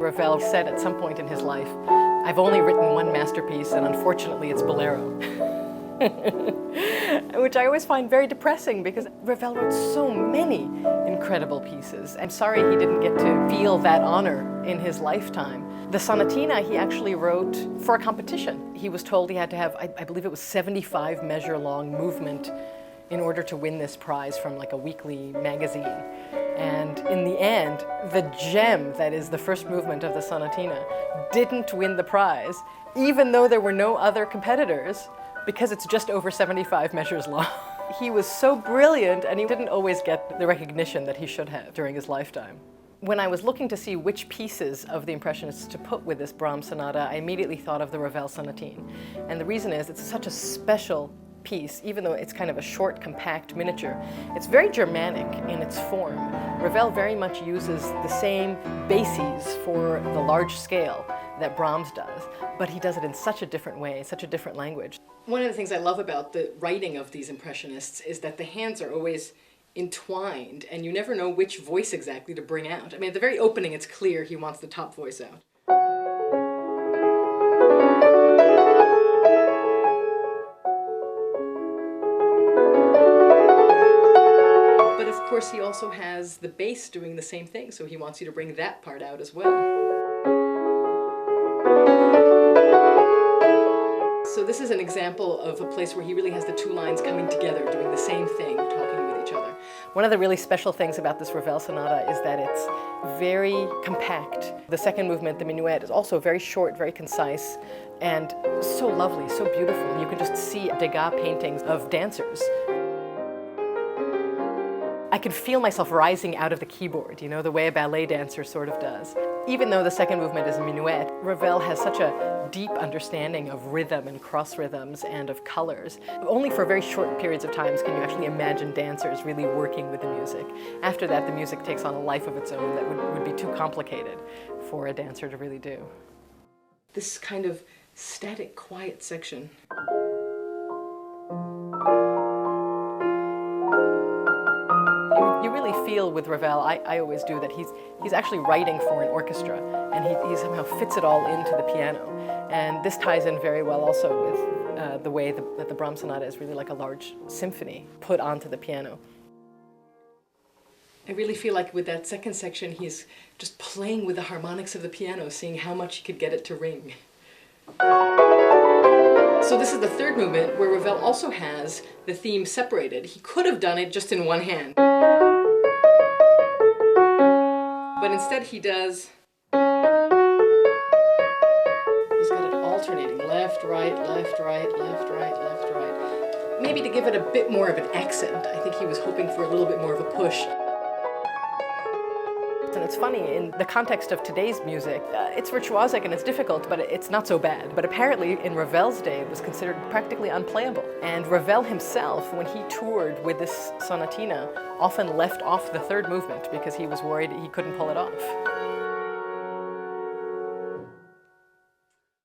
Ravel said at some point in his life, "I've only written one masterpiece, and unfortunately it's Bolero." Which I always find very depressing because Ravel wrote so many incredible pieces. I'm sorry he didn't get to feel that honor in his lifetime. The Sonatina he actually wrote for a competition. He was told he had to have, I believe it was 75 measure long movement in order to win this prize from like a weekly magazine. And in the end, the gem that is the first movement of the Sonatina didn't win the prize, even though there were no other competitors, because it's just over 75 measures long. He was so brilliant, and he didn't always get the recognition that he should have during his lifetime. When I was looking to see which pieces of the Impressionists to put with this Brahms sonata, I immediately thought of the Ravel Sonatine. And the reason is it's such a special piece, even though it's kind of a short, compact miniature. It's very Germanic in its form. Ravel very much uses the same bases for the large scale that Brahms does, but he does it in such a different way, such a different language. One of the things I love about the writing of these Impressionists is that the hands are always entwined, and you never know which voice exactly to bring out. I mean, at the very opening, it's clear he wants the top voice out. But of course, he also has the bass doing the same thing, so he wants you to bring that part out as well. So this is an example of a place where he really has the two lines coming together, doing the same thing, talking with each other. One of the really special things about this Ravel sonata is that it's very compact. The second movement, the minuet, is also very short, very concise, and so lovely, so beautiful. You can just see Degas paintings of dancers. I can feel myself rising out of the keyboard, you know, the way a ballet dancer sort of does. Even though the second movement is a minuet, Ravel has such a deep understanding of rhythm and cross rhythms and of colors. Only for very short periods of times can you actually imagine dancers really working with the music. After that, the music takes on a life of its own that would be too complicated for a dancer to really do. This kind of static, quiet section. You really feel with Ravel, I always do, that he's actually writing for an orchestra, and he somehow fits it all into the piano. And this ties in very well also with the way that the Brahms sonata is really like a large symphony put onto the piano. I really feel like with that second section, he's just playing with the harmonics of the piano, seeing how much he could get it to ring. So this is the third movement, where Ravel also has the theme separated. He could have done it just in one hand. But instead he does, he's got it alternating, left, right, left, right, left, right, left, right. Maybe to give it a bit more of an accent. I think he was hoping for a little bit more of a push. And it's funny, in the context of today's music, it's virtuosic and it's difficult, but it's not so bad. But apparently in Ravel's day, it was considered practically unplayable. And Ravel himself, when he toured with this sonatina, often left off the third movement because he was worried he couldn't pull it off.